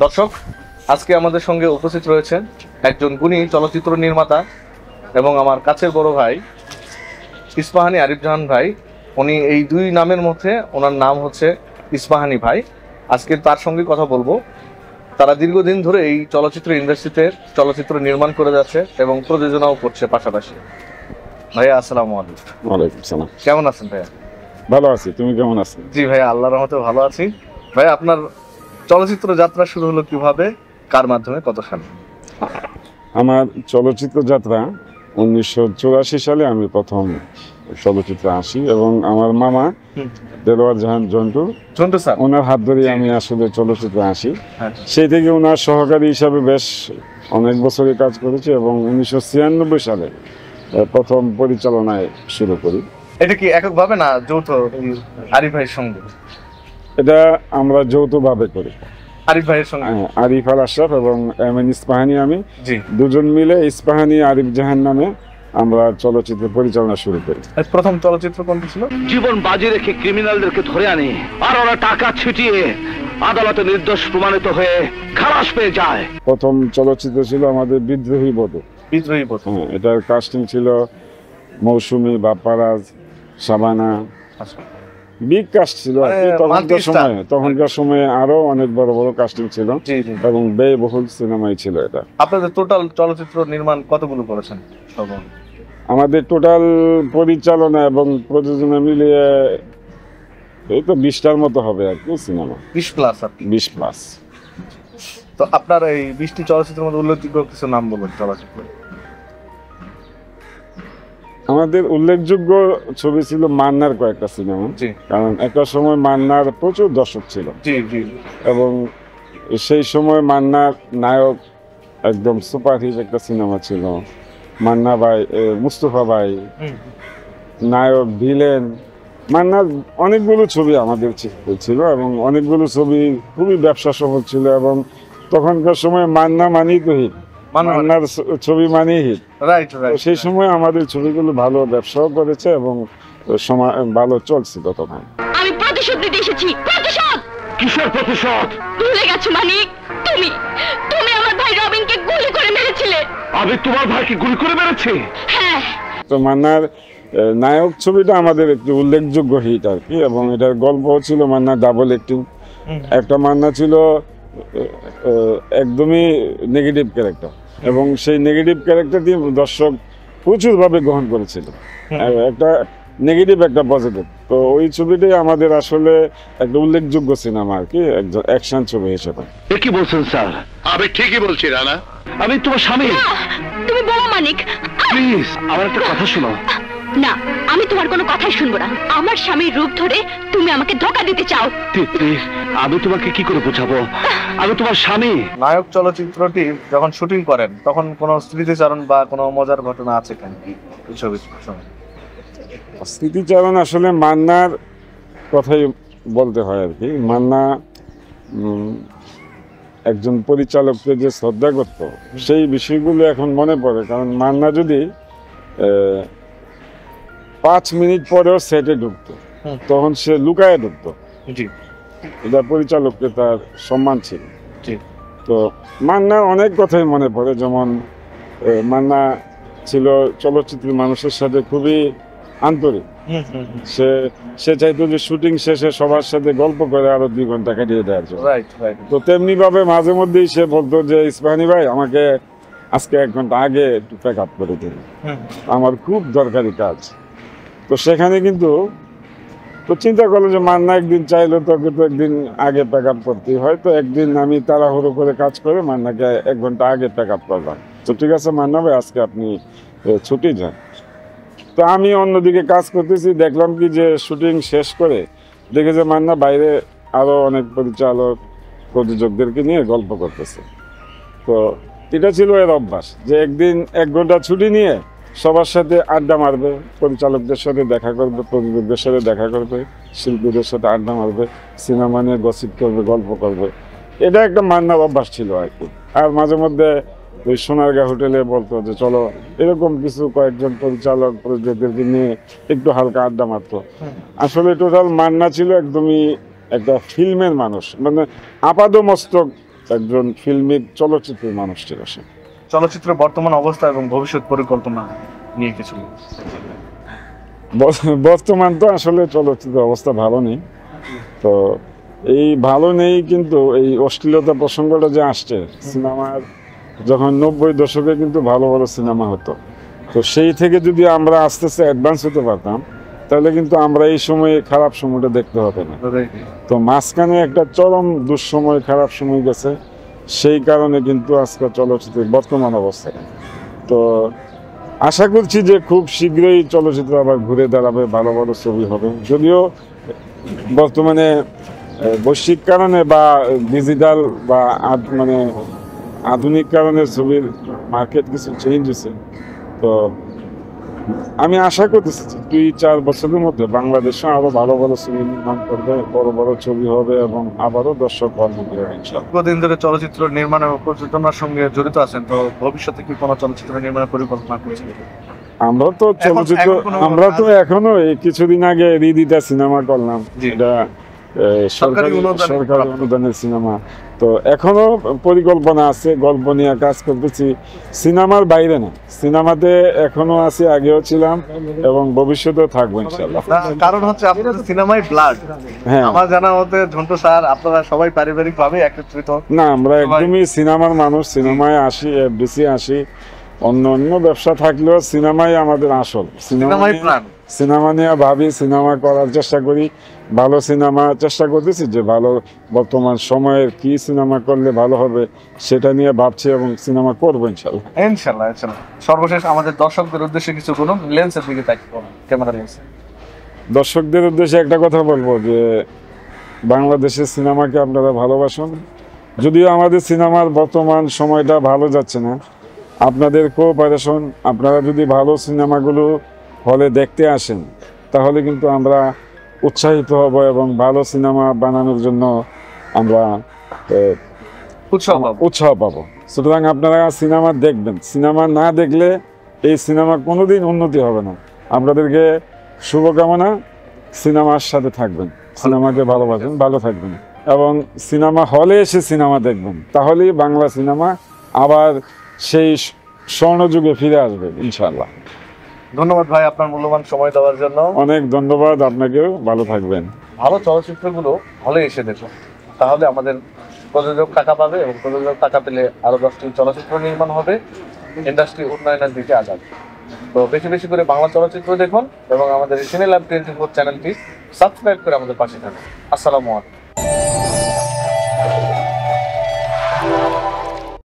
দর্শক, আজকে আমাদের সঙ্গে উপস্থিত রয়েছেন একজন গুণী চলচ্চিত্র নির্মাতা এবং আমার কাছের বড় ভাই ইস্পাহানী আরিফ জাহান ভাই। উনি এই দুই নামের মধ্যে ওনার নাম হচ্ছে ইস্পাহানী ভাই। আজকে তার সঙ্গে কথা বলবো। তারা দীর্ঘদিন ধরে এই চলচ্চিত্র ইন্ডাস্ট্রিতে চলচ্চিত্র নির্মাণ করে যাচ্ছে এবং প্রযোজনাও করছে পাশাপাশি। ভাইয়া আসসালামু আলাইকুম। ওয়ালাইকুম সালাম। কেমন আছেন ভাইয়া? ভালো আছি, তুমি কেমন আছো? জি ভাইয়া, আল্লাহর রহমতে ভালো আছি। ভাইয়া, আপনার চলচ্চিত্র যাত্রা শুরু হলো কিভাবে, কার মাধ্যমে, কত সালে? আমার চলচ্চিত্র যাত্রা 1984 সালে আমি প্রথম চলচ্চিত্রে আসি এবং আমার মামা দেলোয়ার জাহান জন্টু স্যার, ওনার হাত ধরে আমি আসলে চলচ্চিত্রে আসি। হ্যাঁ। সেই থেকে ওনার সহকারী হিসাবে বেশ অনেক বছরই কাজ করেছি এবং 1996 সালে প্রথম পরিচালনায় শুরু করি। এটা কি এককভাবে না যৌথ আরিফ ভাইয়ের সঙ্গে? এটা আমরা যৌথভাবে করি। আরিফ ভাইয়ের সঙ্গে আরিফ আল আশরাফ এবং এম এন ইস্পাহানী, আমি জি দুজন মিলে ইস্পাহানী আরিফ জাহান নামে আমরা চলচ্চিত্র পরিচালনা শুরু করি। প্রথম চলচ্চিত্র কোনটি ছিল? জীবন বাজি রেখে ক্রিমিনালদেরকে ধরে আনে আর ওরা টাকা ছিটিয়ে আদালতে নির্দোষ প্রমাণিত হয়ে খালাস পেয়ে যায়। প্রথম চলচ্চিত্র ছিল আমাদের বিদ্রোহী বধূ। বিদ্রোহী বধূ। এটার কাস্টিং ছিল মৌসুমী, বাপ্পারাজ, শাবানা। বিগ কাস্ট ছিল তখনকার সময়ে আরো অনেক বড় বড় কাস্টিং ছিল এবং ব্যয়বহুল সিনেমাই ছিল এটা। আপনাদের টোটাল চলচ্চিত্র নির্মাণ কতগুলো করেছেন? আমাদের টোটাল পরিচালনা এবং প্রযোজনা মিলিয়ে এই তো 20টার মতো হবে আর কি সিনেমা। 20+। তো আপনার এই 20টি চলচ্চিত্রের মধ্যে উল্লেখযোগ্য কিছু নাম বলুন চলচ্চিত্র। আমাদের উল্লেখযোগ্য ছবি ছিল মান্নার কয়েকটা সিনেমা, কারণ একটা সময় মান্নার প্রচুর দর্শক ছিল এবং সেই সময় মান্নার নায়ক একদম সুপারহিট একটা সিনেমা ছিল। মান্না ভাই, মুস্তফা ভাই নায়ক, ভিলেন। মান্নার অনেকগুলো ছবি আমাদের ছিল এবং অনেকগুলো ছবি খুবই ব্যবসা সফল ছিল এবং তখনকার সময় মান্না মানেই তো হিট, মান্নার ছবি মানেই হিট। সেই সময় আমাদের ছবিগুলো ভালো ব্যবসাও করেছে এবং ভালো চলছিল তখন। আমি প্রতিশোধ নিতে এসেছি। প্রতিশোধ? কিসের প্রতিশোধ? ভুলে গেছো মানিক? তুমি আমার ভাই রবিনকে গুলি করে মেরেছিলে। আমি তোমার ভাইকে গুলি করে মেরেছি? হ্যাঁ। তো মান্নার নায়ক ছবিটা আমাদের একটি উল্লেখযোগ্য হিট আর কি, এবং এটার গল্প ছিল মান্নার ডাবল অ্যাক্টিং। একটা মান্না ছিল একদমই নেগেটিভ ক্যারেক্টার এবং সেই নেগেটিভ ক্যারেক্টারটি দর্শক প্রচুরভাবে গ্রহণ করেছিল, একটা নেগেটিভ একটা পজিটিভ। তো ওই ছবিটাই আমাদের আসলে একটা উল্লেখযোগ্য সিনেমা আর কি, একজন অ্যাকশন ছবি হিসেবে। কি বলছেন স্যার? আমি ঠিকই বলছি রানা। আমি তোমার স্বামী। তুমি বলো মানিক, প্লিজ আমার একটা কথা শোনো। না, আমি তোমার কোনো কথাই শুনবো না। আমার স্বামীর রূপ ধরে তুমি আমাকে ধোঁকা দিতে চাও। আমি তোমাকে কি করে বোঝাবো আমি তোমার স্বামী? নায়ক চলচ্চিত্রটি যখন শুটিং করেন তখন কোনো স্মৃতিচারণ বা কোনো মজার ঘটনা আছে কেন এই ছবির সময়? স্মৃতিচারণ আসলে মান্নার কথাই বলতে হয় আর কি। মান্না একজন পরিচালককে যে শ্রদ্ধা করত সেই বিষয়গুলো এখন মনে পড়ে, কারণ মান্না যদি 5 মিনিট পরেও সেটে ঢুকতো তখন সে লুকায় ঢুকতো। এটা পরিচালককে তার সম্মান ছিল। তো মান্নার অনেক কথাই মনে পড়ে, যেমন মান্না ছিল চলচ্চিত্রের মানুষের সাথে খুবই আন্তরিক। সে চাইতো যে শুটিং শেষে সবার সাথে গল্প করে আরো 2 ঘন্টা কাটিয়ে দেওয়ার জন্য। তো তেমনি ভাবে মাঝে মধ্যেই সে বলতো যে ইস্পাহানী ভাই, আমাকে আজকে 1 ঘন্টা আগে একটু প্যাক আপ করে দিন, আমার খুব দরকারি কাজ। তো সেখানে কিন্তু তো চিন্তা করলো যে মান্না একদিন চাইলো তোকে তো একদিন আগে প্যাক আপ করতেই হয়, তো একদিন আমি তাড়াহুড়ো করে কাজ করে মান্নাকে 1 ঘন্টা আগে প্যাক আপ করলাম। তো ঠিক আছে মান্না ভাই, আজকে আপনি ছুটি যান। তো আমি অন্যদিকে কাজ করতেছি, দেখলাম কি যে শুটিং শেষ করে দেখে যে মান্না বাইরে আরো অনেক পরিচালক প্রযোজকদেরকে নিয়ে গল্প করতেছে। তো এটা ছিল এর অভ্যাস যে একদিন 1 ঘন্টা ছুটি নিয়ে সবার সাথে আড্ডা মারবে, পরিচালকদের সাথে দেখা করবে, প্রযোজকদের সাথে দেখা করবে, শিল্পীদের সাথে আড্ডা মারবে, সিনেমা নিয়ে গসিপ করবে, গল্প করবে। এটা একটা মান্নার অভ্যাস ছিল আর কি। আর মাঝে মধ্যে ওই সোনারগাঁ হোটেলে বলতো যে চলো, এরকম কিছু কয়েকজন পরিচালক প্রযোজকদেরকে নিয়ে একটু হালকা আড্ডা মারতো। আসলে টোটাল মান্না ছিল একদমই একটা ফিল্মের মানুষ, মানে আপাদমস্তক একজন ফিল্মিক চলচ্চিত্রের মানুষটির আসে। চলচ্চিত্রের বর্তমান অবস্থা এবং ভবিষ্যৎ পরিকল্পনা নিয়ে কিছু বর্তমান তো আসলে চলচ্চিত্রের অবস্থা ভালো নেই। তো এই ভালো নেই, কিন্তু এই অশ্লীলতা প্রসঙ্গটা যে আসছে, সিনেমার যখন 90 দশকে কিন্তু ভালো ভালো সিনেমা হতো, তো সেই থেকে যদি আমরা আস্তে আস্তে অ্যাডভান্স হতে পারতাম, তাহলে কিন্তু আমরা এই সময়ে খারাপ সময়টা দেখতে হবে না। তো মাঝখানে একটা চরম দুঃসময়, খারাপ সময় গেছে, সেই কারণে কিন্তু আজকে চলচ্চিত্রের বর্তমান অবস্থা। তো আশা করছি যে খুব শীঘ্রই চলচ্চিত্র আবার ঘুরে দাঁড়াবে, ভালো ভালো ছবি হবে। যদিও বর্তমানে বৈশ্বিক কারণে বা ডিজিটাল বা মানে আধুনিক কারণে ছবির মার্কেট কিছু চেঞ্জ হয়েছে। তো আমি আশা করতেছি 2-4 বছরের মধ্যে বাংলাদেশে আরো ভালো ভালো ছবি নির্মাণ করবে, বড় বড় ছবি হবে এবং আবারও দর্শক বর্ণিত হবে ইনশাআল্লাহ। দীর্ঘদিন ধরে চলচ্চিত্র নির্মাণ এবং প্রযোজনার সঙ্গে জড়িত আছেন, তো ভবিষ্যতে কি কোনো চলচ্চিত্র নির্মাণের পরিকল্পনা করছেন? আমরা তো চলচ্চিত্র, আমরা তো এখনো এই কিছুদিন আগে রিদিতা সিনেমা করলাম, এটা সরকারি অনুদানের সিনেমা। তো এখনো পরিকল্পনা আছে, গল্প নিয়ে কাজ করতেছি, সিনেমার বাইরে না, সিনেমাতে এখনো আছি, আগেও ছিলাম এবং ভবিষ্যতেও থাকবো ইনশাআল্লাহ। কারণ হচ্ছে আপনাদের সিনেমায় ব্লাড, হ্যাঁ, আমার জানা মতে ঝন্টু স্যার আপনারা সবাই পারিবারিক ভাবে একত্রিত। না, আমরা একদমই সিনেমার মানুষ, সিনেমায় আসি, এফডিসি আসি, অন্য অন্য ব্যবসা থাকলেও সিনেমাই আমাদের আসল। সিনেমা নিয়ে ভাবি, সিনেমা করার চেষ্টা করি, ভালো সিনেমা চেষ্টা করতেছি, যে ভালো বর্তমান সময়ের কি সিনেমা করলে ভালো হবে সেটা নিয়ে ভাবছি এবং সিনেমা করবো ইনশাল্লাহ। ইনশাল্লাহ ইনশাল্লাহ। সর্বশেষ আমাদের দর্শকদের উদ্দেশ্যে কিছু বলুন, লেন্সের দিকে তাকিয়ে, ক্যামেরা লেন্স। দর্শকদের উদ্দেশ্যে একটা কথা বলবো যে বাংলাদেশের সিনেমাকে আপনারা ভালোবাসুন। যদিও আমাদের সিনেমার বর্তমান সময়টা ভালো যাচ্ছে না, আপনাদের কোঅপারেশন, আপনারা যদি ভালো সিনেমাগুলো হলে দেখতে আসেন, তাহলে কিন্তু আমরা উৎসাহিত হব এবং ভালো সিনেমা বানানোর জন্য আমরা উৎসাহ পাবো। সুতরাং আপনারা সিনেমা দেখবেন, সিনেমা না দেখলে এই সিনেমা কোনোদিন উন্নতি হবে না। আপনাদেরকে শুভকামনা, সিনেমার সাথে থাকবেন, সিনেমাকে ভালোবাসেন, ভালো থাকবেন এবং সিনেমা হলে এসে সিনেমা দেখবেন, তাহলেই বাংলা সিনেমা আবার সেই স্বর্ণযুগে ফিরে আসবে ইনশাআল্লাহ। ধন্যবাদ ভাই আপনার মূল্যবান সময় দেওয়ার জন্য। অনেক ধন্যবাদ আপনাকেও, ভালো থাকবেন। ভালো চলচ্চিত্রগুলো হলে এসে দেখুন, তাহলে আমাদের প্রযোজক টাকা পাবে এবং প্রযোজক টাকা পেলে আরো 10টি চলচ্চিত্র নির্মাণ হবে, ইন্ডাস্ট্রি উন্নয়নের দিকে আগাবে। তো বেশি বেশি করে বাংলা চলচ্চিত্র দেখুন এবং আমাদের সিনে ল্যাব 24 চ্যানেলটি সাবস্ক্রাইব করে আমাদের পাশে থাকুন। আসসালামু আলাইকুম।